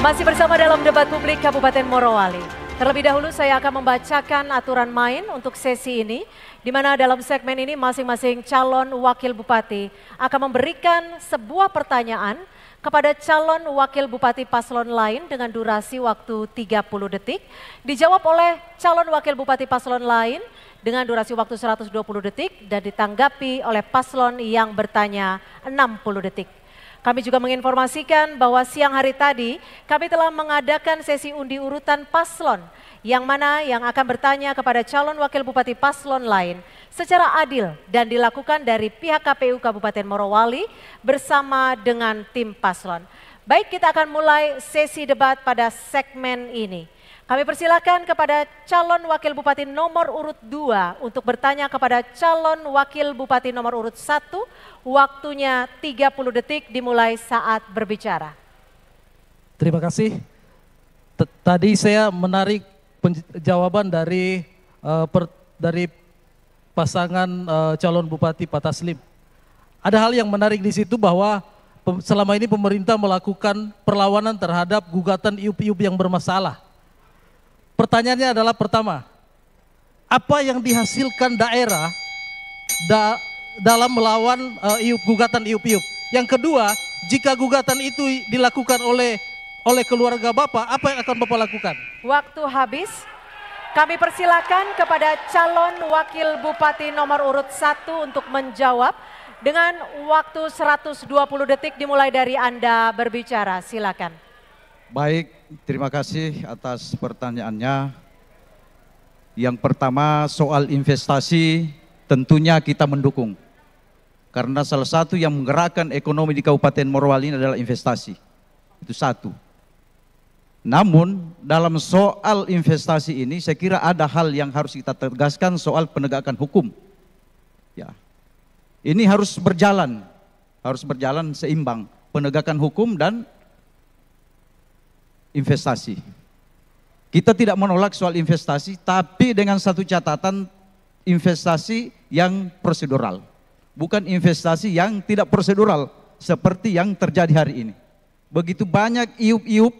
Masih bersama dalam debat publik Kabupaten Morowali. Terlebih dahulu saya akan membacakan aturan main untuk sesi ini, di mana dalam segmen ini masing-masing calon wakil bupati akan memberikan sebuah pertanyaan kepada calon wakil bupati paslon lain dengan durasi waktu 30 detik, dijawab oleh calon wakil bupati paslon lain dengan durasi waktu 120 detik dan ditanggapi oleh paslon yang bertanya 60 detik. Kami juga menginformasikan bahwa siang hari tadi kami telah mengadakan sesi undi urutan paslon yang mana yang akan bertanya kepada calon wakil bupati paslon lain secara adil dan dilakukan dari pihak KPU Kabupaten Morowali bersama dengan tim paslon. Baik, kita akan mulai sesi debat pada segmen ini. Kami persilakan kepada calon wakil bupati nomor urut 2 untuk bertanya kepada calon wakil bupati nomor urut 1. Waktunya 30 detik dimulai saat berbicara. Terima kasih. Tadi saya menarik jawaban dari pasangan calon bupati Pak Taslim. Ada hal yang menarik di situ bahwa selama ini pemerintah melakukan perlawanan terhadap gugatan IUP-IUP yang bermasalah. Pertanyaannya adalah pertama, apa yang dihasilkan daerah dalam melawan gugatan IUP-IUP? Yang kedua, jika gugatan itu dilakukan oleh keluarga Bapak, apa yang akan Bapak lakukan? Waktu habis. Kami persilakan kepada calon wakil bupati nomor urut 1 untuk menjawab dengan waktu 120 detik dimulai dari Anda berbicara. Silakan. Baik, terima kasih atas pertanyaannya. Yang pertama soal investasi tentunya kita mendukung. Karena salah satu yang menggerakkan ekonomi di Kabupaten Morowali ini adalah investasi. Itu satu. Namun dalam soal investasi ini saya kira ada hal yang harus kita tegaskan soal penegakan hukum. Ya. Ini harus berjalan seimbang penegakan hukum dan investasi. Kita tidak menolak soal investasi, tapi dengan satu catatan, investasi yang prosedural. Bukan investasi yang tidak prosedural, seperti yang terjadi hari ini. Begitu banyak IUP-IUP,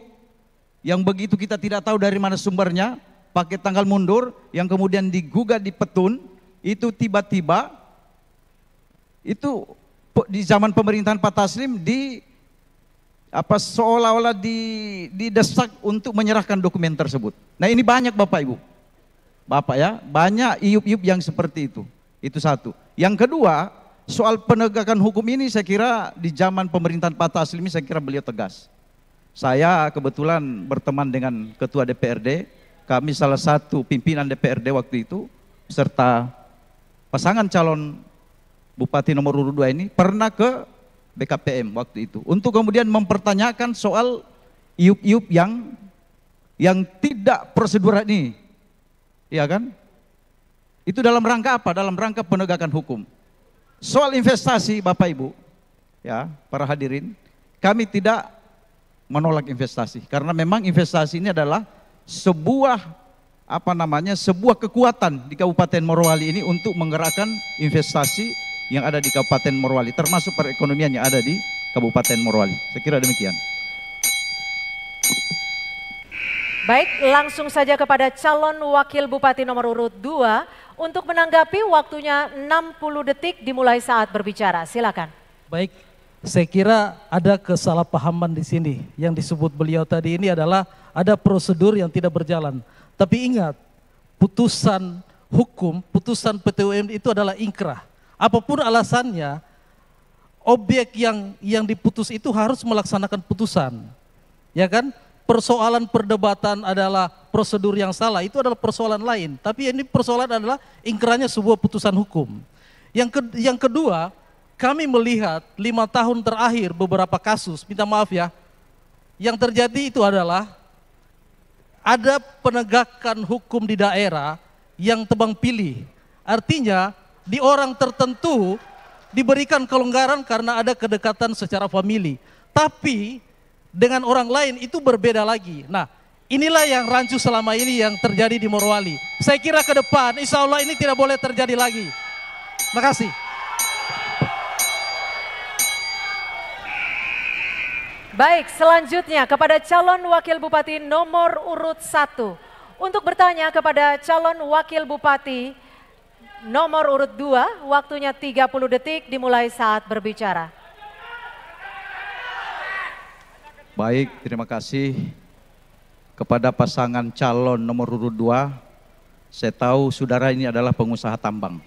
yang begitu kita tidak tahu dari mana sumbernya, pakai tanggal mundur, yang kemudian digugat di petun, itu tiba-tiba, itu di zaman pemerintahan Pak Taslim, seolah-olah didesak untuk menyerahkan dokumen tersebut. Nah ini banyak Bapak Ibu. Bapak ya, banyak IUP-IUP yang seperti itu. Itu satu. Yang kedua, soal penegakan hukum ini saya kira di zaman pemerintahan Pak Taslim ini saya kira beliau tegas. Saya kebetulan berteman dengan Ketua DPRD, kami salah satu pimpinan DPRD waktu itu, serta pasangan calon Bupati nomor urut 2 ini pernah ke BKPM waktu itu untuk kemudian mempertanyakan soal IUP-IUP yang tidak prosedural ini, ya kan? Itu dalam rangka apa? Dalam rangka penegakan hukum. Soal investasi, Bapak Ibu, ya para hadirin, kami tidak menolak investasi karena memang investasi ini adalah sebuah sebuah kekuatan di Kabupaten Morowali ini untuk menggerakkan investasi yang ada di Kabupaten Morowali, termasuk perekonomian yang ada di Kabupaten Morowali. Saya kira demikian. Baik, langsung saja kepada calon wakil bupati nomor urut 2 untuk menanggapi, waktunya 60 detik dimulai saat berbicara. Silakan. Baik, saya kira ada kesalahpahaman di sini. Yang disebut beliau tadi ini adalah ada prosedur yang tidak berjalan. Tapi ingat, putusan hukum, putusan PT-UM itu adalah ingkrah. Apapun alasannya, objek yang diputus itu harus melaksanakan putusan. Ya kan? Persoalan perdebatan adalah prosedur yang salah, itu adalah persoalan lain. Tapi ini persoalan adalah ingkrahnya sebuah putusan hukum. Yang kedua, kami melihat 5 tahun terakhir beberapa kasus, minta maaf ya, yang terjadi itu adalah ada penegakan hukum di daerah yang tebang pilih. Artinya, di orang tertentu diberikan kelonggaran karena ada kedekatan secara famili. Tapi dengan orang lain itu berbeda lagi. Nah, inilah yang rancu selama ini yang terjadi di Morowali. Saya kira ke depan insya Allah ini tidak boleh terjadi lagi. Makasih. Baik, selanjutnya kepada calon wakil bupati nomor urut 1. Untuk bertanya kepada calon wakil bupati nomor urut 2, waktunya 30 detik dimulai saat berbicara. Baik, terima kasih kepada pasangan calon nomor urut 2. Saya tahu saudara ini adalah pengusaha tambang.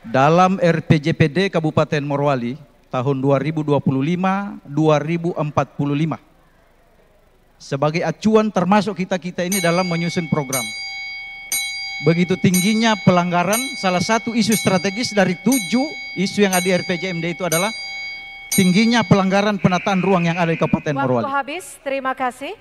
Dalam RPJPD Kabupaten Morowali tahun 2025-2045 sebagai acuan termasuk kita-kita ini dalam menyusun program. Begitu tingginya pelanggaran, salah satu isu strategis dari 7 isu yang ada di RPJMD itu adalah tingginya pelanggaran penataan ruang yang ada di Kabupaten Morowali. Waktu habis, terima kasih.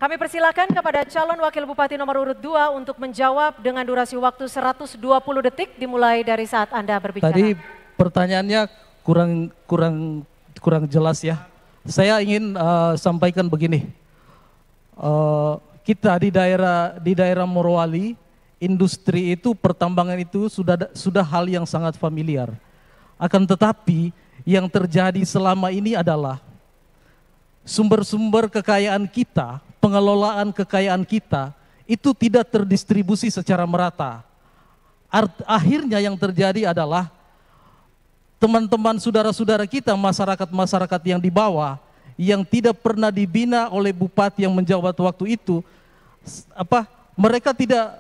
Kami persilakan kepada calon wakil bupati nomor urut 2 untuk menjawab dengan durasi waktu 120 detik dimulai dari saat Anda berbicara. Tadi pertanyaannya kurang jelas ya. Saya ingin sampaikan begini. Kita di daerah Morowali, industri itu, pertambangan itu sudah hal yang sangat familiar. Akan tetapi yang terjadi selama ini adalah sumber-sumber kekayaan kita, pengelolaan kekayaan kita itu tidak terdistribusi secara merata. Akhirnya yang terjadi adalah teman-teman saudara-saudara kita, masyarakat-masyarakat yang di bawah, yang tidak pernah dibina oleh bupati yang menjabat waktu itu, mereka tidak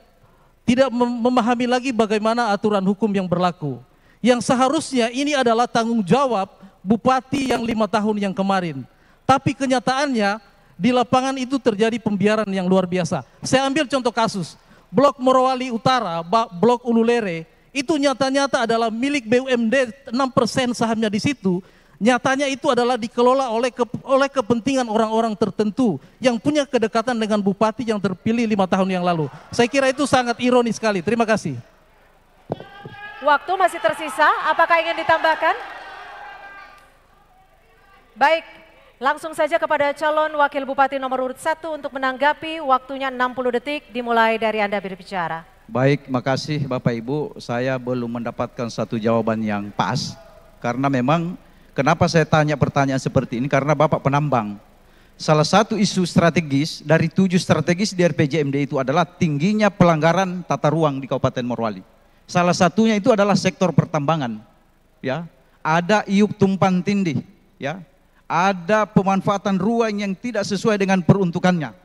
memahami lagi bagaimana aturan hukum yang berlaku. Yang seharusnya ini adalah tanggung jawab bupati yang 5 tahun yang kemarin. Tapi kenyataannya di lapangan itu terjadi pembiaran yang luar biasa. Saya ambil contoh kasus, Blok Morowali Utara, Blok Ululere, itu nyata-nyata adalah milik BUMD, 6% sahamnya di situ. Nyatanya itu adalah dikelola oleh kepentingan orang-orang tertentu yang punya kedekatan dengan bupati yang terpilih 5 tahun yang lalu. Saya kira itu sangat ironis sekali. Terima kasih. Waktu masih tersisa, apakah ingin ditambahkan? Baik, langsung saja kepada calon wakil bupati nomor urut 1 untuk menanggapi, waktunya 60 detik dimulai dari Anda berbicara. Baik, makasih Bapak Ibu. Saya belum mendapatkan satu jawaban yang pas. Karena memang, kenapa saya tanya pertanyaan seperti ini? Karena Bapak penambang. Salah satu isu strategis dari 7 strategis di RPJMD itu adalah tingginya pelanggaran tata ruang di Kabupaten Morowali. Salah satunya itu adalah sektor pertambangan. Ya, ada iup tumpan tindih. Ya, ada pemanfaatan ruang yang tidak sesuai dengan peruntukannya.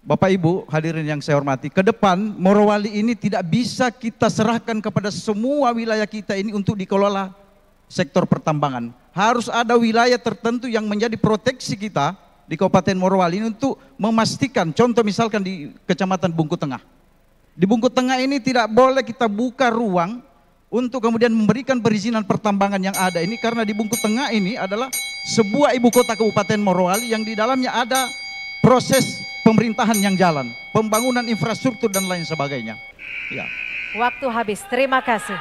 Bapak Ibu hadirin yang saya hormati, ke depan Morowali ini tidak bisa kita serahkan kepada semua wilayah kita ini untuk dikelola sektor pertambangan. Harus ada wilayah tertentu yang menjadi proteksi kita di Kabupaten Morowali ini untuk memastikan, contoh misalkan di Kecamatan Bungku Tengah. Di Bungku Tengah ini tidak boleh kita buka ruang untuk kemudian memberikan perizinan pertambangan yang ada ini, karena di Bungku Tengah ini adalah sebuah ibu kota Kabupaten Morowali yang di dalamnya ada proses pemerintahan yang jalan, pembangunan infrastruktur dan lain sebagainya. Ya. Waktu habis, terima kasih.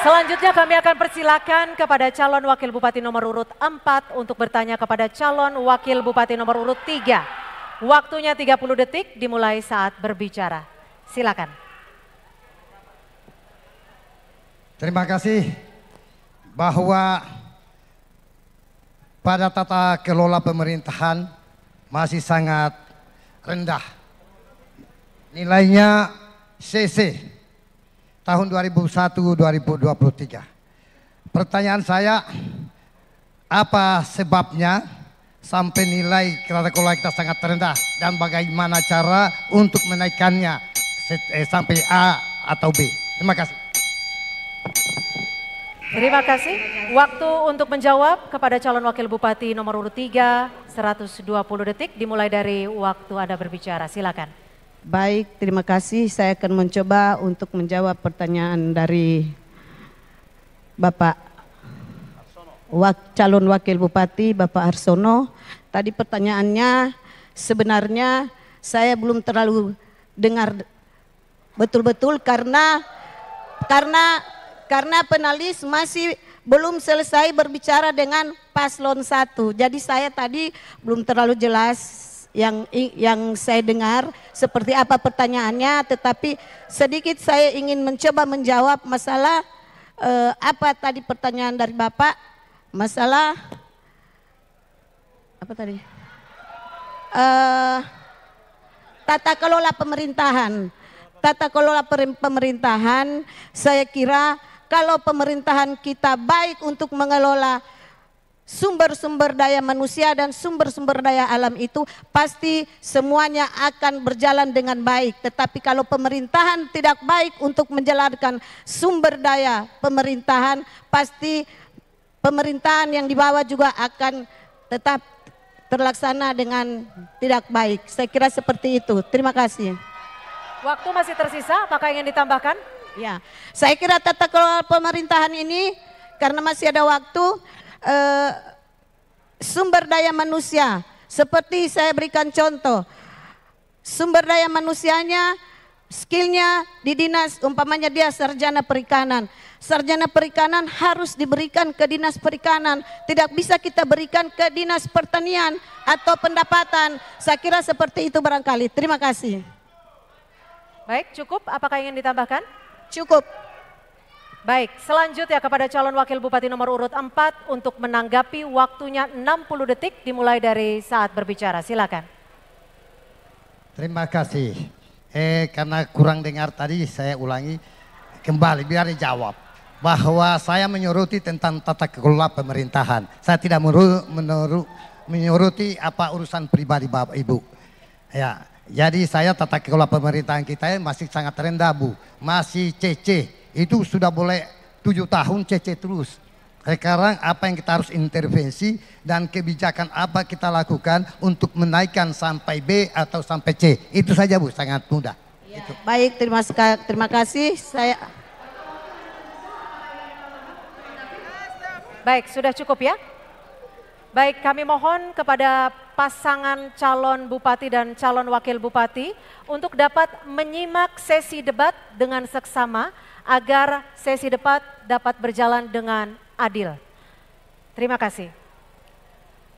Selanjutnya kami akan persilakan kepada calon wakil bupati nomor urut 4 untuk bertanya kepada calon wakil bupati nomor urut 3. Waktunya 30 detik dimulai saat berbicara. Silakan. Terima kasih. Bahwa pada tata kelola pemerintahan masih sangat rendah. Nilainya CC tahun 2001-2023. Pertanyaan saya, apa sebabnya sampai nilai tata kelola kita sangat rendah dan bagaimana cara untuk menaikkannya sampai A atau B? Terima kasih. Terima kasih. Waktu untuk menjawab kepada calon wakil bupati nomor urut 3, 120 detik dimulai dari waktu Anda berbicara. Silakan. Baik, terima kasih. Saya akan mencoba untuk menjawab pertanyaan dari Bapak calon wakil bupati, Bapak Arsono. Tadi pertanyaannya sebenarnya saya belum terlalu dengar betul-betul karena penalis masih belum selesai berbicara dengan paslon 1. Jadi saya tadi belum terlalu jelas yang saya dengar seperti apa pertanyaannya, tetapi sedikit saya ingin mencoba menjawab masalah apa tadi pertanyaan dari Bapak? Masalah apa tadi? Tata kelola pemerintahan. Tata kelola pemerintahan, saya kira kalau pemerintahan kita baik untuk mengelola sumber-sumber daya manusia dan sumber-sumber daya alam itu pasti semuanya akan berjalan dengan baik. Tetapi kalau pemerintahan tidak baik untuk menjalankan sumber daya pemerintahan, pasti pemerintahan yang dibawa juga akan tetap terlaksana dengan tidak baik. Saya kira seperti itu. Terima kasih. Waktu masih tersisa, apakah ingin ditambahkan? Ya, saya kira tata kelola pemerintahan ini karena masih ada waktu, sumber daya manusia seperti saya berikan contoh, sumber daya manusianya, skillnya di dinas, umpamanya dia sarjana perikanan. Sarjana perikanan harus diberikan ke dinas perikanan, tidak bisa kita berikan ke dinas pertanian atau pendapatan. Saya kira seperti itu barangkali. Terima kasih. Baik, cukup. Apakah ingin ditambahkan? Cukup. Baik, selanjutnya kepada calon wakil bupati nomor urut 4 untuk menanggapi waktunya 60 detik dimulai dari saat berbicara. Silakan. Terima kasih. Karena kurang dengar tadi saya ulangi kembali biar dijawab. Bahwa saya menyoroti tentang tata kelola pemerintahan. Saya tidak menyoroti apa urusan pribadi Bapak Ibu. Ya. Jadi saya tata kelola pemerintahan kita masih sangat rendah Bu, masih CC, itu sudah boleh 7 tahun CC terus. Sekarang apa yang kita harus intervensi dan kebijakan apa kita lakukan untuk menaikkan sampai B atau sampai C, itu saja Bu, sangat mudah. Ya, itu. baik, terima kasih. Baik, sudah cukup ya? Baik, kami mohon kepada pasangan calon bupati dan calon wakil bupati untuk dapat menyimak sesi debat dengan seksama agar sesi debat dapat berjalan dengan adil. Terima kasih.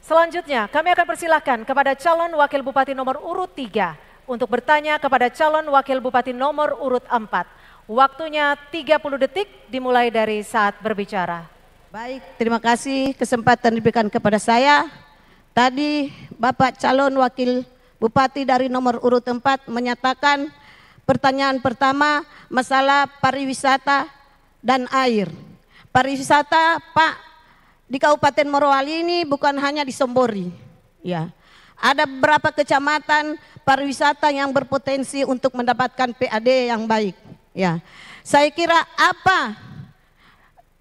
Selanjutnya kami akan persilahkan kepada calon wakil bupati nomor urut 3 untuk bertanya kepada calon wakil bupati nomor urut 4. Waktunya 30 detik dimulai dari saat berbicara. Baik, terima kasih kesempatan diberikan kepada saya. Tadi Bapak calon wakil bupati dari nomor urut 4 menyatakan pertanyaan pertama masalah pariwisata dan air. Pariwisata Pak di Kabupaten Morowali ini bukan hanya di Sombori. Ya, ada beberapa kecamatan pariwisata yang berpotensi untuk mendapatkan PAD yang baik. Ya, saya kira apa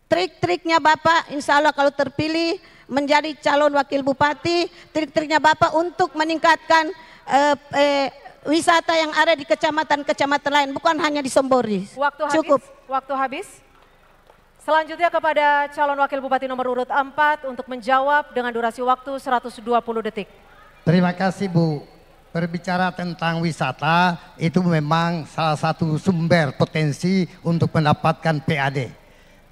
trik-triknya Bapak, insya Allah kalau terpilih menjadi calon wakil bupati, trik-triknya Bapak untuk meningkatkan wisata yang ada di kecamatan-kecamatan lain, bukan hanya di Sombori. Cukup. Waktu habis. Selanjutnya kepada calon wakil bupati nomor urut 4 untuk menjawab dengan durasi waktu 120 detik. Terima kasih Bu. Berbicara tentang wisata itu memang salah satu sumber potensi untuk mendapatkan PAD.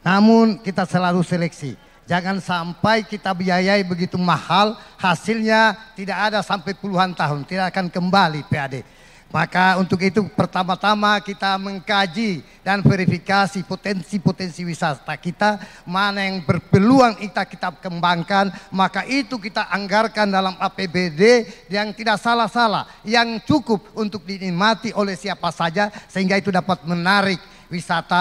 Namun kita selalu seleksi. Jangan sampai kita biayai begitu mahal, hasilnya tidak ada sampai puluhan tahun, tidak akan kembali PAD. Maka untuk itu pertama-tama kita mengkaji dan verifikasi potensi-potensi wisata kita, mana yang berpeluang kita kembangkan, maka itu kita anggarkan dalam APBD yang tidak salah-salah, yang cukup untuk dinikmati oleh siapa saja sehingga itu dapat menarik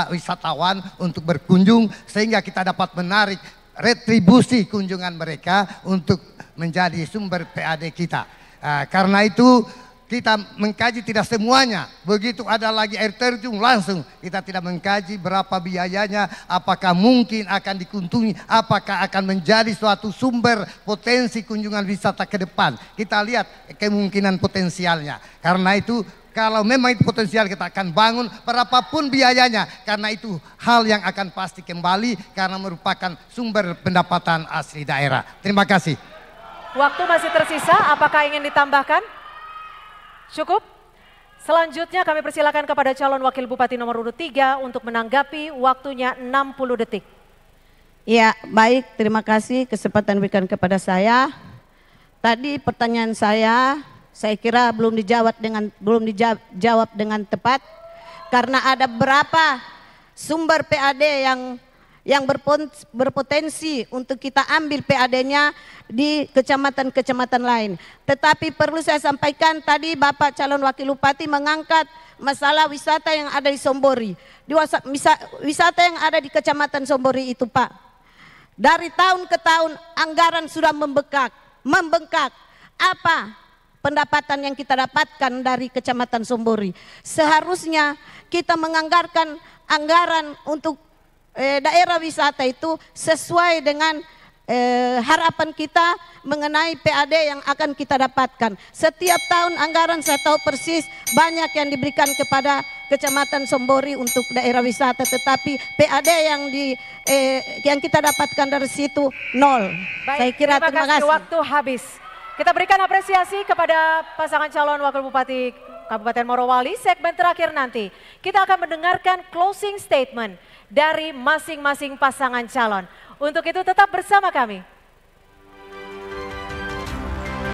wisatawan untuk berkunjung sehingga kita dapat menarik retribusi kunjungan mereka untuk menjadi sumber PAD kita. Karena itu kita mengkaji tidak semuanya, begitu ada lagi air terjun langsung kita tidak mengkaji berapa biayanya, apakah mungkin akan dikunjungi, apakah akan menjadi suatu sumber potensi kunjungan wisata ke depan. Kita lihat kemungkinan potensialnya. Karena itu kalau memang itu potensial kita akan bangun berapapun biayanya, karena itu hal yang akan pasti kembali karena merupakan sumber pendapatan asli daerah. Terima kasih. Waktu masih tersisa, apakah ingin ditambahkan? Cukup? Selanjutnya kami persilakan kepada calon wakil bupati nomor urut 3 untuk menanggapi, waktunya 60 detik. Ya, baik, terima kasih kesempatan diberikan kepada saya. Tadi pertanyaan saya kira belum dijawab dengan tepat karena ada berapa sumber PAD yang yang berpotensi untuk kita ambil PAD-nya di kecamatan-kecamatan lain. Tetapi perlu saya sampaikan tadi Bapak calon wakil bupati mengangkat masalah wisata yang ada di Sombori. Wisata yang ada di kecamatan Sombori itu Pak, dari tahun ke tahun anggaran sudah membengkak. Apa pendapatan yang kita dapatkan dari kecamatan Sombori? Seharusnya kita menganggarkan anggaran untuk daerah wisata itu sesuai dengan harapan kita mengenai PAD yang akan kita dapatkan. Setiap tahun anggaran saya tahu persis banyak yang diberikan kepada Kecamatan Sombori untuk daerah wisata, tetapi PAD yang kita dapatkan dari situ nol. Baik, saya kira terima kasih. Waktu habis. Kita berikan apresiasi kepada pasangan calon wakil bupati Kabupaten Morowali. Segmen terakhir nanti kita akan mendengarkan closing statement dari masing-masing pasangan calon. Untuk itu tetap bersama kami.